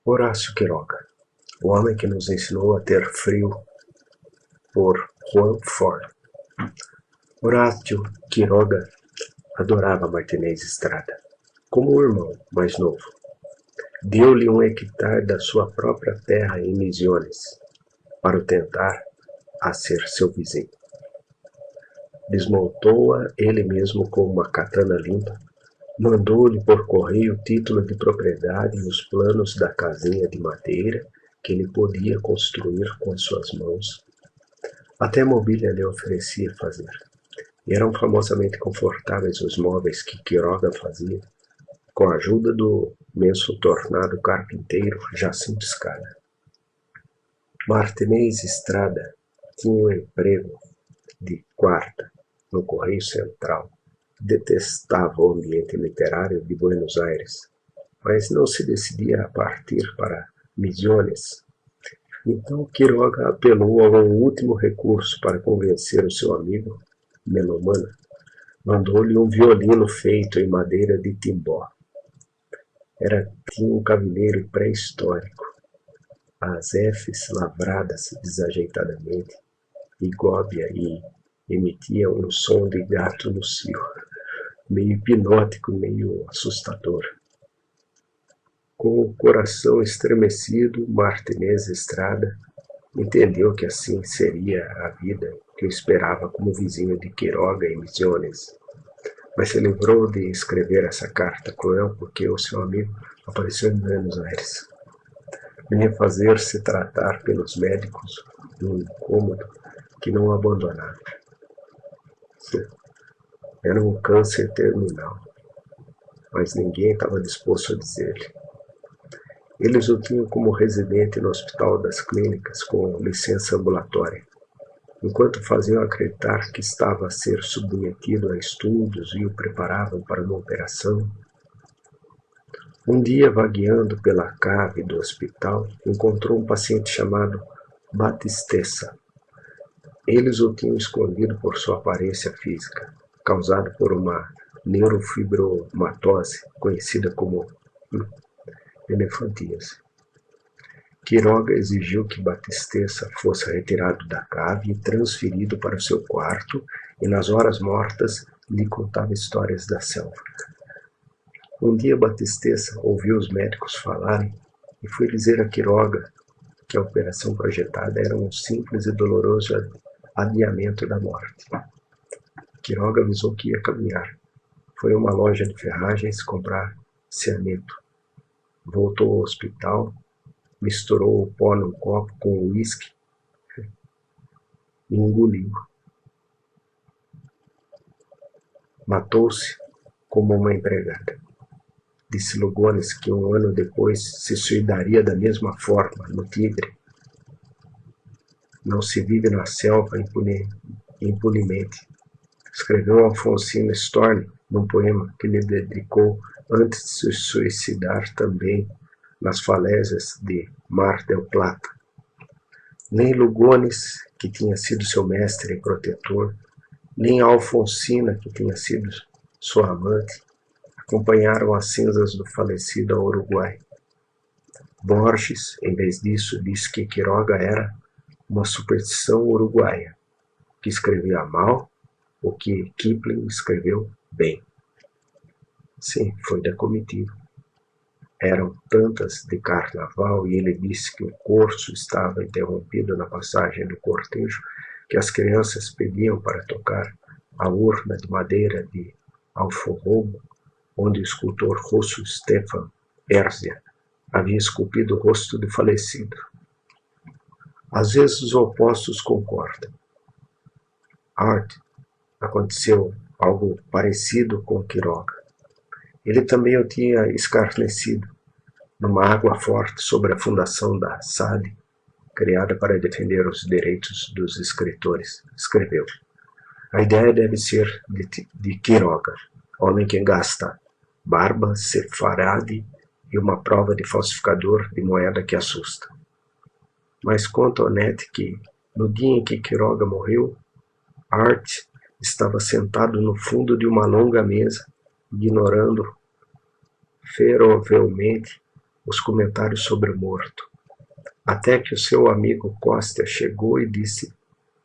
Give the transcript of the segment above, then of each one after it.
Horácio Quiroga, o homem que nos ensinou a ter frio, por Juan Forn. Horácio Quiroga adorava Martinez Estrada, como um irmão mais novo. Deu-lhe um hectare da sua própria terra em Misiones, para o tentar a ser seu vizinho. Desmontou-a ele mesmo com uma katana limpa, mandou-lhe por correio o título de propriedade e os planos da casinha de madeira que ele podia construir com as suas mãos. Até mobília lhe oferecia fazer. E eram famosamente confortáveis os móveis que Quiroga fazia, com a ajuda do menso tornado carpinteiro Jacinto Scala. Martinez Estrada tinha um emprego de quarta no Correio Central. Detestava o ambiente literário de Buenos Aires, mas não se decidia a partir para Misiones. Então Quiroga apelou a um último recurso para convencer o seu amigo melomano. Mandou-lhe um violino feito em madeira de timbó. Tinha um cavileiro pré-histórico, as Fs lavradas desajeitadamente, e góbia e emitia um som de gato no cio, meio hipnótico, meio assustador. Com o coração estremecido, Martinez Estrada entendeu que assim seria a vida que o esperava como vizinho de Quiroga e Misiones. Mas se livrou de escrever essa carta cruel porque o seu amigo apareceu em Buenos Aires. Vinha fazer-se tratar pelos médicos num incômodo que não o abandonava. Era um câncer terminal, mas ninguém estava disposto a dizer-lhe. Eles o tinham como residente no Hospital das Clínicas com licença ambulatória, enquanto faziam acreditar que estava a ser submetido a estudos e o preparavam para uma operação. Um dia, vagueando pela cave do hospital, encontrou um paciente chamado Batistessa. Eles o tinham escondido por sua aparência física, causada por uma neurofibromatose, conhecida como elefantíase. Quiroga exigiu que Batistessa fosse retirado da cave e transferido para o seu quarto, e nas horas mortas lhe contava histórias da selva. Um dia Batistessa ouviu os médicos falarem e foi dizer a Quiroga que a operação projetada era um simples e doloroso adiamento da morte. Quiroga avisou que ia caminhar. Foi a uma loja de ferragens comprar cianeto. Voltou ao hospital, misturou o pó num copo com uísque e engoliu. Matou-se como uma empregada. Disse Lugones que um ano depois se suicidaria da mesma forma, no Tigre. Não se vive na selva impunemente. Escreveu Alfonsina Storni num poema que lhe dedicou antes de se suicidar também nas falésias de Mar del Plata. Nem Lugones, que tinha sido seu mestre e protetor, nem Alfonsina, que tinha sido sua amante, acompanharam as cinzas do falecido ao Uruguai. Borges, em vez disso, disse que Quiroga era uma superstição uruguaia, que escrevia mal, o que Kipling escreveu bem. Sim, foi da comitiva. Eram tantas de carnaval e ele disse que o curso estava interrompido na passagem do cortejo que as crianças pediam para tocar a urna de madeira de alforrobo, onde o escultor russo Stefan Erzia havia esculpido o rosto do falecido. Às vezes os opostos concordam. Art aconteceu algo parecido com Quiroga. Ele também o tinha escarnecido numa água forte sobre a fundação da SAD, criada para defender os direitos dos escritores. Escreveu: a ideia deve ser de Quiroga, homem que gasta barba, sefarade e uma prova de falsificador de moeda que assusta. Mas conta Onete que, no dia em que Quiroga morreu, Art estava sentado no fundo de uma longa mesa, ignorando ferovelmente os comentários sobre o morto, até que o seu amigo Costa chegou e disse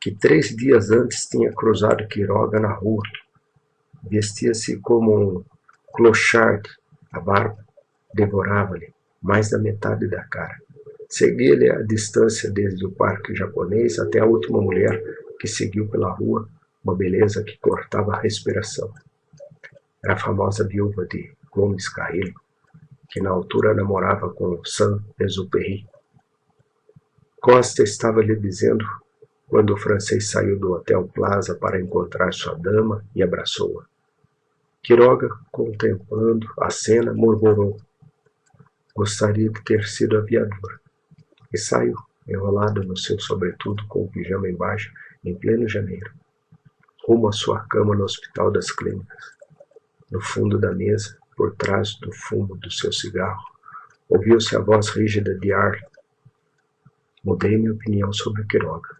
que 3 dias antes tinha cruzado Quiroga na rua. Vestia-se como um clochard, a barba devorava-lhe mais da metade da cara. Seguia-lhe a distância desde o parque japonês até a última mulher que seguiu pela rua, uma beleza que cortava a respiração. Era a famosa viúva de Gomes Carrillo, que na altura namorava com Saint-Exupéry. Costa estava lhe dizendo quando o francês saiu do Hotel Plaza para encontrar sua dama e abraçou-a. Quiroga, contemplando a cena, murmurou: gostaria de ter sido aviador. E saiu, enrolado no seu sobretudo com o pijama embaixo, em pleno janeiro, rumo à sua cama no Hospital das Clínicas. No fundo da mesa, por trás do fumo do seu cigarro, ouviu-se a voz rígida de Arlen. Mudei minha opinião sobre Quiroga.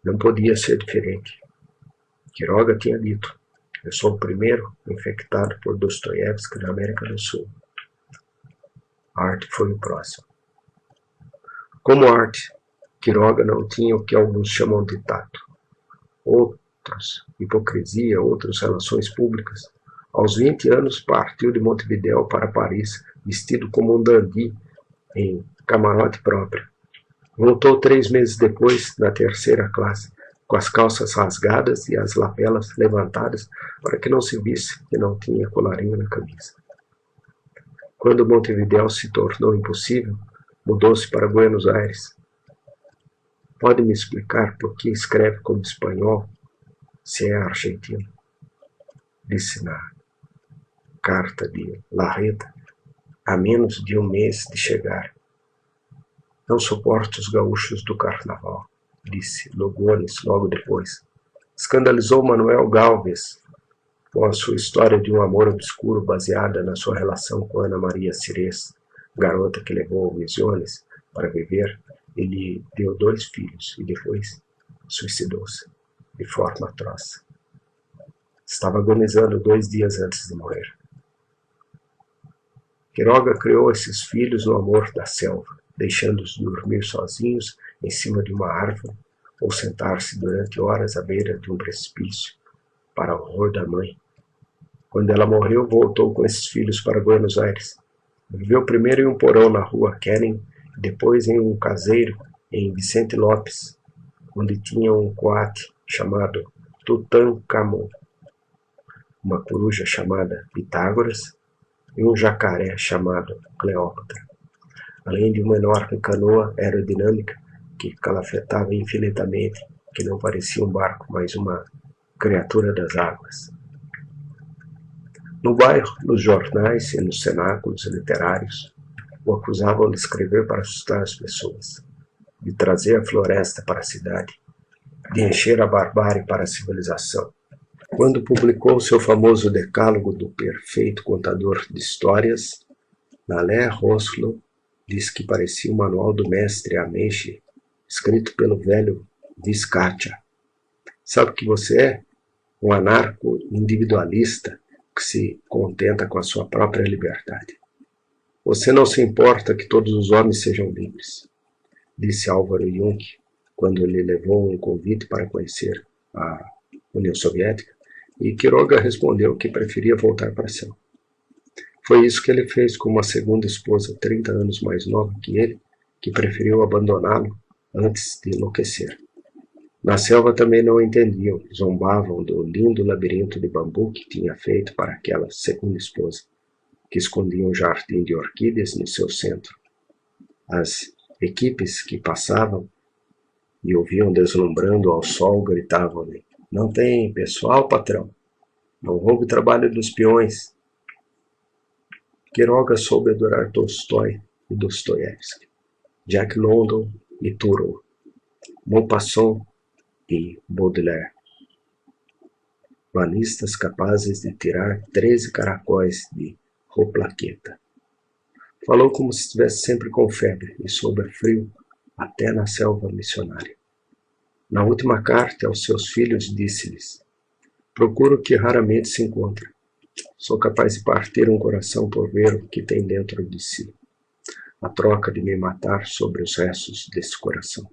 Não podia ser diferente. Quiroga tinha dito: eu sou o primeiro infectado por Dostoiévski na América do Sul. Art foi o próximo. Como Art, Quiroga não tinha o que alguns chamam de tato. Outros, hipocrisia, outras relações públicas. Aos 20 anos partiu de Montevidéu para Paris, vestido como um dandy, em camarote próprio. Voltou 3 meses depois, na 3ª classe, com as calças rasgadas e as lapelas levantadas para que não se visse que não tinha colarinho na camisa. Quando Montevidéu se tornou impossível, mudou-se para Buenos Aires. Pode me explicar por que escreve como espanhol, se é argentino? Disse na carta de Larreta, há menos de um mês de chegar. Não suporto os gaúchos do carnaval, disse Lugones logo depois. Escandalizou Manuel Galvez com a sua história de um amor obscuro baseada na sua relação com Ana Maria Cirés, garota que levou Misiones para viver e lhe deu 2 filhos e depois suicidou-se de forma atroz. Estava agonizando 2 dias antes de morrer. Quiroga criou esses filhos no amor da selva, deixando-os dormir sozinhos em cima de uma árvore ou sentar-se durante horas à beira de um precipício, para o horror da mãe. Quando ela morreu, voltou com esses filhos para Buenos Aires. Viveu primeiro em um porão na rua Keren, depois em um caseiro em Vicente Lopes, onde tinha um coate chamado Tutankhamon, uma coruja chamada Pitágoras e um jacaré chamado Cleópatra, além de uma enorme canoa aerodinâmica que calafetava infinitamente, que não parecia um barco, mas uma criatura das águas. No bairro, nos jornais e nos cenáculos literários, o acusavam de escrever para assustar as pessoas, de trazer a floresta para a cidade, de encher a barbárie para a civilização. Quando publicou seu famoso decálogo do perfeito contador de histórias, Nalé Roslo diz que parecia um manual do mestre Ameixe, escrito pelo velho Vizcacha. Sabe o que você é? Um anarco-individualista que se contenta com a sua própria liberdade. Você não se importa que todos os homens sejam livres, disse Álvaro Jung, quando lhe levou um convite para conhecer a União Soviética, e Quiroga respondeu que preferia voltar para a selva. Foi isso que ele fez com uma segunda esposa 30 anos mais nova que ele, que preferiu abandoná-lo antes de enlouquecer. Na selva também não entendiam, zombavam do lindo labirinto de bambu que tinha feito para aquela segunda esposa, que escondia um jardim de orquídeas no seu centro. As equipes que passavam e ouviam deslumbrando ao sol gritavam-lhe: não tem pessoal, patrão? Não roube o trabalho dos peões. Quiroga soube adorar Tolstói e Dostoiévski, Jack London e Thoreau, Maupassant e Baudelaire, banistas capazes de tirar 13 caracóis de Roplaqueta. Falou como se estivesse sempre com febre e sob frio, até na selva missionária. Na última carta aos seus filhos disse-lhes: procuro o que raramente se encontra, Sou capaz de partir um coração por ver o que tem dentro de si, a troca de me matar sobre os restos desse coração.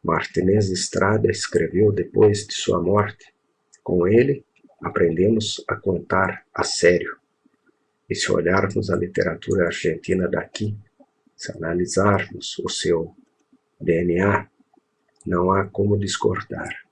Martinez Estrada escreveu depois de sua morte: com ele, aprendemos a contar a sério. E se olharmos a literatura argentina daqui, se analisarmos o seu DNA, não há como discordar.